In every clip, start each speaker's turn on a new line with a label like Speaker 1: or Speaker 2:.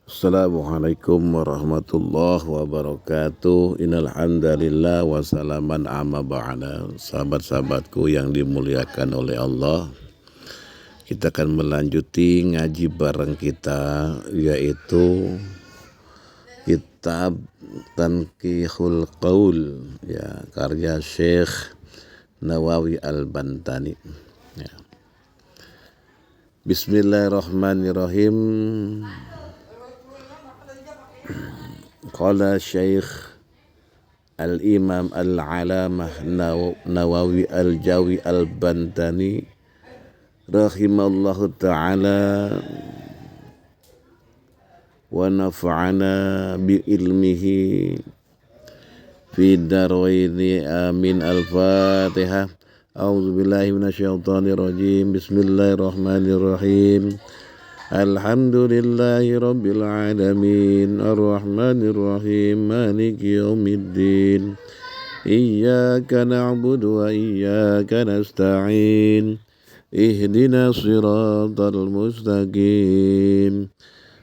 Speaker 1: Assalamualaikum warahmatullahi wabarakatuh. Innal hamdalillah wa salaman amma ba'da. Sahabat-sahabatku yang dimuliakan oleh Allah, kita akan melanjuti ngaji bareng kita, yaitu kitab Tanqihul Qaul, ya, karya Syekh Nawawi Al-Bantani, ya. Bismillahirrahmanirrahim. Qala Syekh Al-Imam Al-Alamah Nawawi Al-Jawi Al-Bantani rahimallahu ta'ala wa nafa'ana bi ilmihi fi darwaini amin. Al-Fatihah. A'udzu billahi minasyaitonir rajim. Bismillahirrahmanirrahim. Alhamdulillahi rabbil alamin, arrahmanir rahim, maliki yaumiddin. Iyyaka na'budu wa iyyaka nasta'in. Ihdinas siratal mustaqim.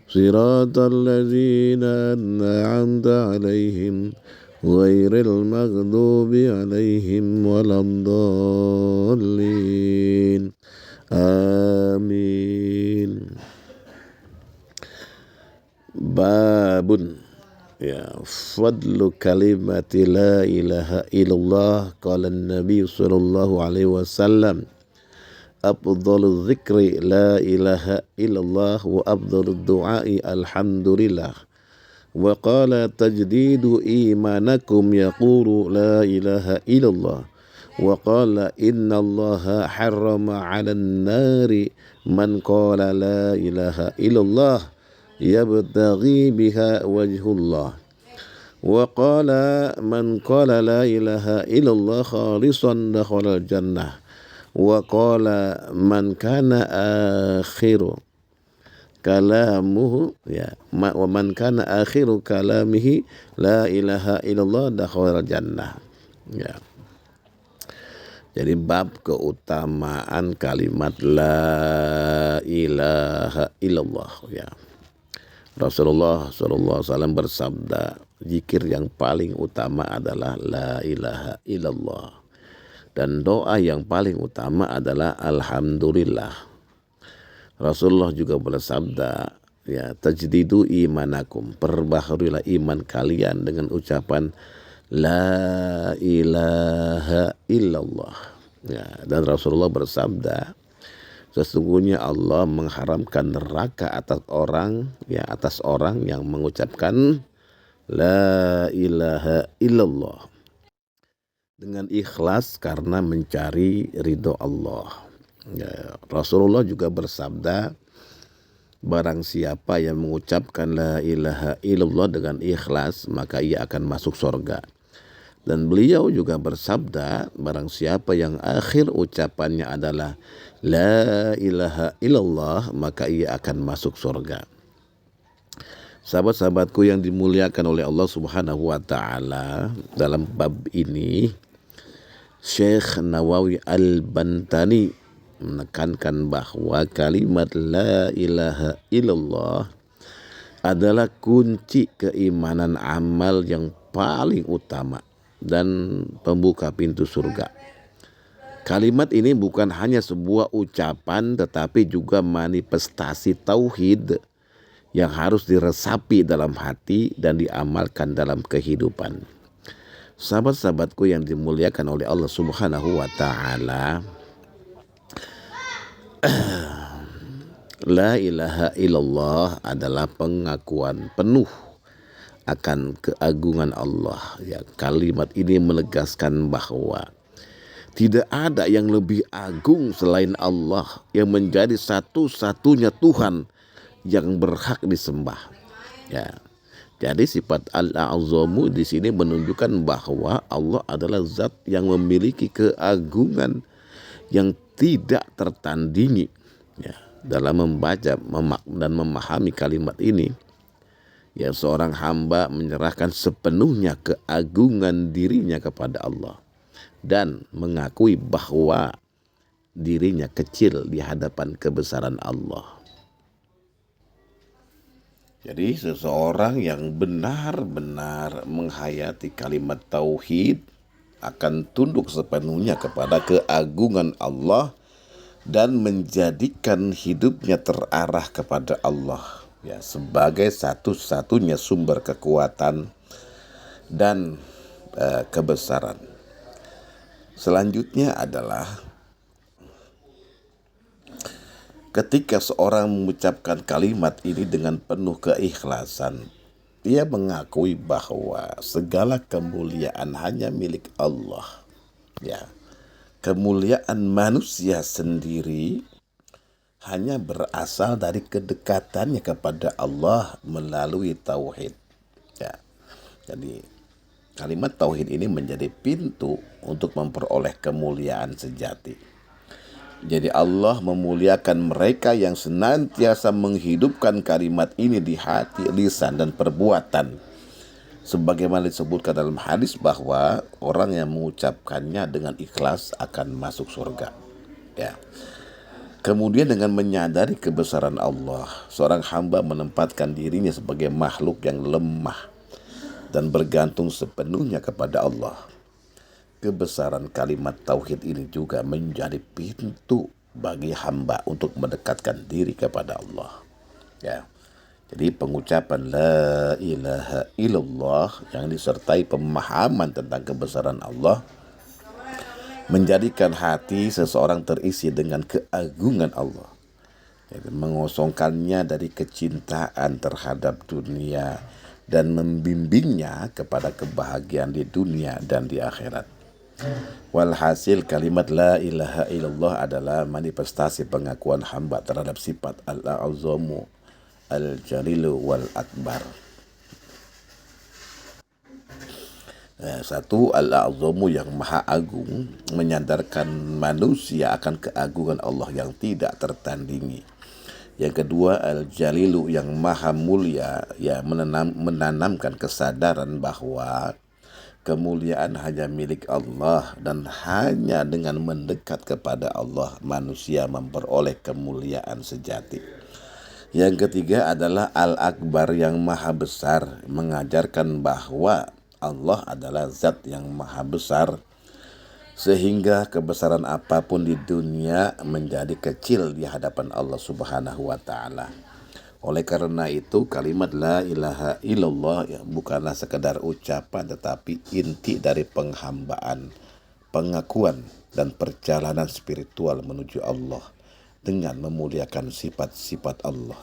Speaker 1: Siratal ladzina an'amta 'alaihim ghairil maghdubi 'alaihim waladdallin. Amin. Babun, ya, fadlu kalimati la ilaha illallah. Qala Nabi sallallahu alaihi wasallam, afdhalu dzikri la ilaha illallah wa afdhalu du'ai alhamdulillah. Wa qala tajdidu imanakum yaqulu la ilaha illallah. Wa qala innallaha harrama 'alan nari man qala la ilaha illallah yabtaghi biha wajhullah. Wa qala man qala la ilaha illallah khalisan dakhala jannah. Wa qala man kana akhiru kalamuhu, ya, wa man kana akhiru kalamihi la ilaha illallah dakhala jannah, ya. Jadi bab keutamaan kalimat la ilaha illallah, ya. Rasulullah SAW bersabda, zikir yang paling utama adalah la ilaha illallah, dan doa yang paling utama adalah alhamdulillah. Rasulullah juga bersabda, ya, tajdidu imanakum, perbaharuilah iman kalian dengan ucapan la ilaha illallah, ya. Dan Rasulullah bersabda, sesungguhnya Allah mengharamkan neraka atas orang, ya, atas orang yang mengucapkan la ilaha illallah dengan ikhlas karena mencari ridho Allah, ya. Rasulullah juga bersabda, barang siapa yang mengucapkan la ilaha illallah dengan ikhlas, maka ia akan masuk surga. Dan beliau juga bersabda, barang siapa yang akhir ucapannya adalah la ilaha illallah, maka ia akan masuk surga. Sahabat-sahabatku yang dimuliakan oleh Allah Subhanahu wa ta'ala, dalam bab ini Syekh Nawawi Al-Bantani menekankan bahwa kalimat la ilaha illallah adalah kunci keimanan, amal yang paling utama dan pembuka pintu surga. Kalimat ini bukan hanya sebuah ucapan, tetapi juga manifestasi tauhid yang harus diresapi dalam hati dan diamalkan dalam kehidupan. Sahabat-sahabatku yang dimuliakan oleh Allah Subhanahu wa ta'ala, la ilaha illallah adalah pengakuan penuh akan keagungan Allah, ya. Kalimat ini menegaskan bahwa tidak ada yang lebih agung selain Allah, yang menjadi satu-satunya Tuhan yang berhak disembah, ya. Jadi sifat al-a'zamu di sini menunjukkan bahwa Allah adalah zat yang memiliki keagungan yang tidak tertandingi, ya. Dalam membaca dan memahami kalimat ini, ya, seorang hamba menyerahkan sepenuhnya keagungan dirinya kepada Allah dan mengakui bahwa dirinya kecil di hadapan kebesaran Allah. Jadi seseorang yang benar-benar menghayati kalimat tauhid akan tunduk sepenuhnya kepada keagungan Allah dan menjadikan hidupnya terarah kepada Allah ya sebagai satu-satunya sumber kekuatan dan kebesaran. Selanjutnya adalah ketika seorang mengucapkan kalimat ini dengan penuh keikhlasan, dia mengakui bahwa segala kemuliaan hanya milik Allah. Ya, kemuliaan manusia sendiri hanya berasal dari kedekatannya kepada Allah melalui tauhid. Ya, jadi kalimat tauhid ini menjadi pintu untuk memperoleh kemuliaan sejati. Jadi Allah memuliakan mereka yang senantiasa menghidupkan kalimat ini di hati, lisan, dan perbuatan. Sebagaimana disebutkan dalam hadis bahwa orang yang mengucapkannya dengan ikhlas akan masuk surga. Ya. Kemudian dengan menyadari kebesaran Allah, seorang hamba menempatkan dirinya sebagai makhluk yang lemah dan bergantung sepenuhnya kepada Allah. Kebesaran kalimat tauhid ini juga menjadi pintu bagi hamba untuk mendekatkan diri kepada Allah. Ya. Jadi pengucapan la ilaha illallah yang disertai pemahaman tentang kebesaran Allah menjadikan hati seseorang terisi dengan keagungan Allah. Jadi mengosongkannya dari kecintaan terhadap dunia dan membimbingnya kepada kebahagiaan di dunia dan di akhirat. Walhasil kalimat la ilaha illallah adalah manifestasi pengakuan hamba terhadap sifat al-azamu al-jalilu wal-akbar. Satu, al-azamu yang maha agung menyadarkan manusia akan keagungan Allah yang tidak tertandingi. Yang kedua, al-jalilu yang maha mulia ya menanamkan kesadaran bahwa kemuliaan hanya milik Allah dan hanya dengan mendekat kepada Allah manusia memperoleh kemuliaan sejati. Yang ketiga adalah Al-Akbar yang maha besar, mengajarkan bahwa Allah adalah zat yang maha besar sehingga kebesaran apapun di dunia menjadi kecil di hadapan Allah Subhanahu wa taala. Oleh karena itu kalimat la ilaha illallah ya, bukanlah sekedar ucapan tetapi inti dari penghambaan, pengakuan dan perjalanan spiritual menuju Allah dengan memuliakan sifat-sifat Allah.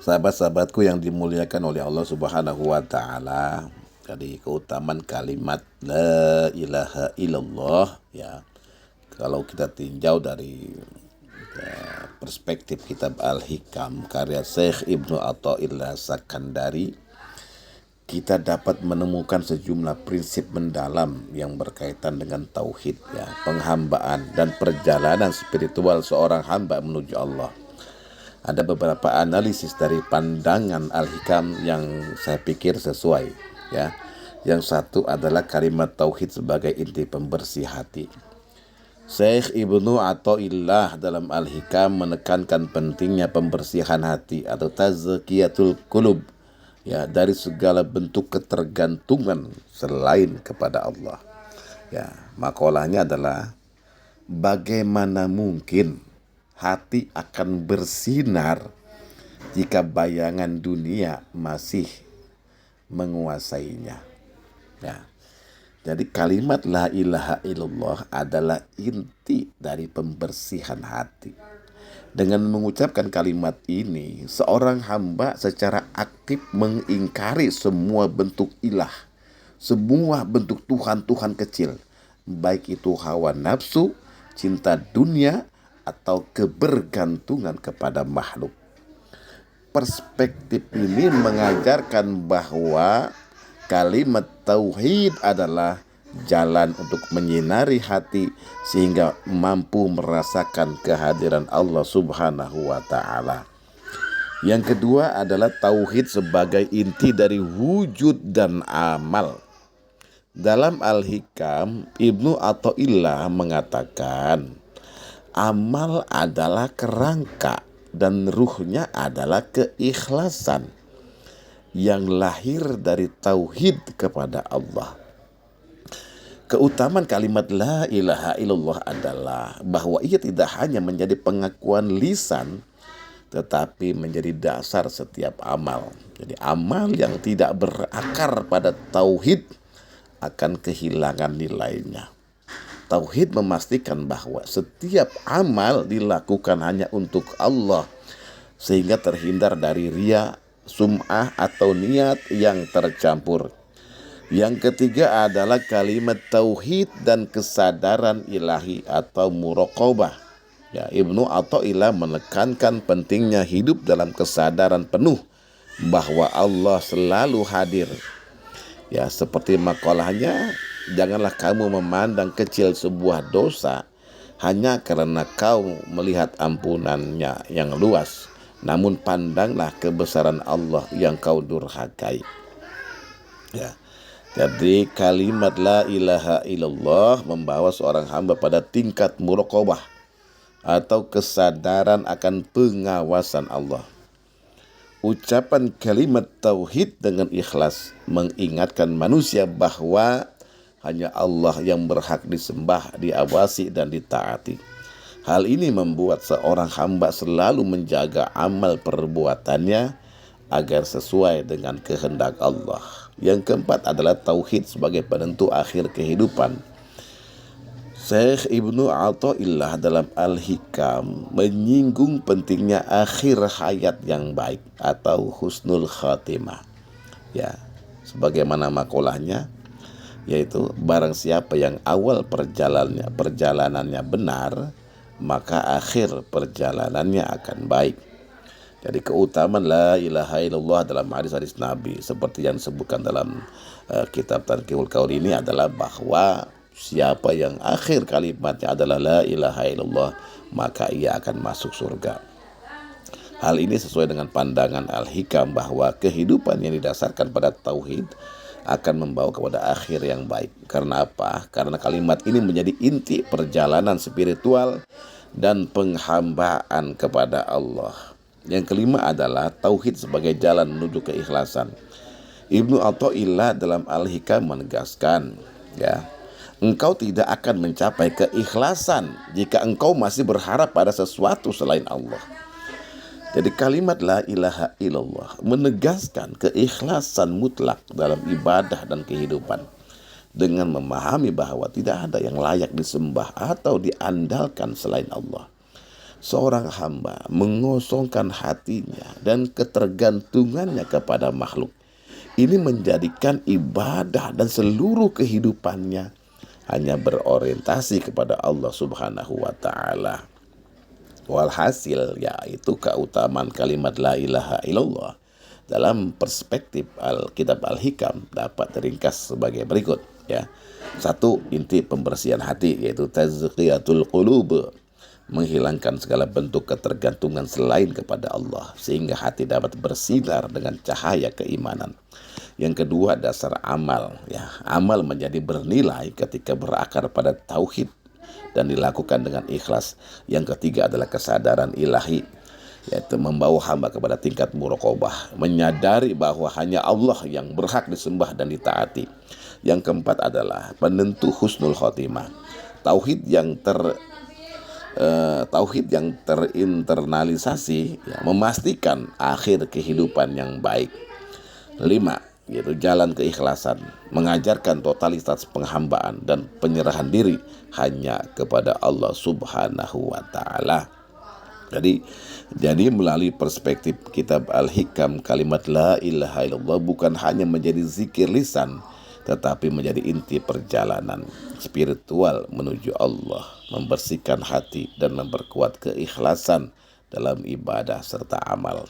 Speaker 1: Sahabat-sahabatku yang dimuliakan oleh Allah Subhanahu wa taala, jadi keutamaan kalimat la ilaha illallah ya. Kalau kita tinjau dari perspektif kitab Al-Hikam karya Syekh Ibnu Athaillah Sakandari, kita dapat menemukan sejumlah prinsip mendalam yang berkaitan dengan tauhid ya, penghambaan dan perjalanan spiritual seorang hamba menuju Allah. Ada beberapa analisis dari pandangan Al-Hikam yang saya pikir sesuai ya. Yang satu adalah kalimat tauhid sebagai inti pembersih hati. Syekh Ibnu Athaillah dalam Al-Hikam menekankan pentingnya pembersihan hati atau tazkiyatul qulub ya dari segala bentuk ketergantungan selain kepada Allah. Ya, makalahnya adalah bagaimana mungkin hati akan bersinar jika bayangan dunia masih menguasainya. Ya. Jadi kalimat la ilaha illallah adalah inti dari pembersihan hati. Dengan mengucapkan kalimat ini, seorang hamba secara aktif mengingkari semua bentuk ilah, semua bentuk Tuhan-Tuhan kecil, baik itu hawa nafsu, cinta dunia, atau kebergantungan kepada makhluk. Perspektif ini mengajarkan bahwa kalimat tauhid adalah jalan untuk menyinari hati sehingga mampu merasakan kehadiran Allah Subhanahu wa taala. Yang kedua adalah tauhid sebagai inti dari wujud dan amal. Dalam Al-Hikam, Ibnu Athaillah mengatakan, amal adalah kerangka dan ruhnya adalah keikhlasan yang lahir dari tauhid kepada Allah. Keutamaan kalimat la ilaha illallah adalah bahwa ia tidak hanya menjadi pengakuan lisan, tetapi menjadi dasar setiap amal. Jadi amal yang tidak berakar pada tauhid akan kehilangan nilainya. Tauhid memastikan bahwa setiap amal dilakukan hanya untuk Allah, sehingga terhindar dari riya, sum'ah atau niat yang tercampur. Yang ketiga adalah kalimat tauhid dan kesadaran ilahi atau muraqabah. Ya, Ibnu Athaillah menekankan pentingnya hidup dalam kesadaran penuh bahwa Allah selalu hadir. Ya, seperti makalahnya, janganlah kamu memandang kecil sebuah dosa hanya karena kau melihat ampunannya yang luas, namun pandanglah kebesaran Allah yang kau durhakai. Ya. Jadi kalimat la ilaha illallah membawa seorang hamba pada tingkat muraqabah atau kesadaran akan pengawasan Allah. Ucapan kalimat tauhid dengan ikhlas mengingatkan manusia bahwa hanya Allah yang berhak disembah, diawasi dan ditaati. Hal ini membuat seorang hamba selalu menjaga amal perbuatannya agar sesuai dengan kehendak Allah. Yang keempat adalah tauhid sebagai penentu akhir kehidupan. Syekh Ibnu Athaillah dalam Al-Hikam menyinggung pentingnya akhir hayat yang baik atau husnul khatimah. Ya, sebagaimana makolahnya, yaitu barang siapa yang awal perjalanannya benar, maka akhir perjalanannya akan baik. Jadi keutamaan la ilaha illallah dalam hadis-hadis Nabi seperti yang disebutkan dalam kitab Tanqihul Qaul ini adalah bahwa siapa yang akhir kalimatnya adalah la ilaha illallah, maka ia akan masuk surga. Hal ini sesuai dengan pandangan Al-Hikam bahwa kehidupan yang didasarkan pada tauhid akan membawa kepada akhir yang baik. Karena apa? Karena kalimat ini menjadi inti perjalanan spiritual dan penghambaan kepada Allah. Yang kelima adalah tauhid sebagai jalan menuju keikhlasan. Ibnu Athaillah dalam Al-Hikam menegaskan, ya, engkau tidak akan mencapai keikhlasan jika engkau masih berharap pada sesuatu selain Allah. Jadi kalimat la ilaha illallah menegaskan keikhlasan mutlak dalam ibadah dan kehidupan, dengan memahami bahwa tidak ada yang layak disembah atau diandalkan selain Allah. Seorang hamba mengosongkan hatinya dan ketergantungannya kepada makhluk. Ini menjadikan ibadah dan seluruh kehidupannya hanya berorientasi kepada Allah Subhanahu wa ta'ala. Walhasil, yaitu keutamaan kalimat la ilaha illallah dalam perspektif kitab Al-Hikam dapat diringkas sebagai berikut, ya. 1. Inti pembersihan hati, yaitu tazkiyatul qulub, menghilangkan segala bentuk ketergantungan selain kepada Allah sehingga hati dapat bersinar dengan cahaya keimanan. Yang kedua, dasar amal, ya. Amal menjadi bernilai ketika berakar pada tauhid dan dilakukan dengan ikhlas. Yang ketiga adalah kesadaran ilahi, yaitu membawa hamba kepada tingkat muraqabah, menyadari bahwa hanya Allah yang berhak disembah dan ditaati. Yang keempat adalah penentu husnul khotimah, tauhid yang terinternalisasi, ya, memastikan akhir kehidupan yang baik. 5, yaitu jalan keikhlasan, mengajarkan totalitas penghambaan dan penyerahan diri hanya kepada Allah Subhanahu wa ta'ala. Jadi melalui perspektif kitab Al-Hikam, kalimat la ilaha illallah bukan hanya menjadi zikir lisan, tetapi menjadi inti perjalanan spiritual menuju Allah, membersihkan hati dan memperkuat keikhlasan dalam ibadah serta amal.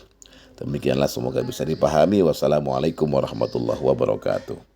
Speaker 1: Demikianlah, semoga bisa dipahami. Wassalamualaikum warahmatullahi wabarakatuh.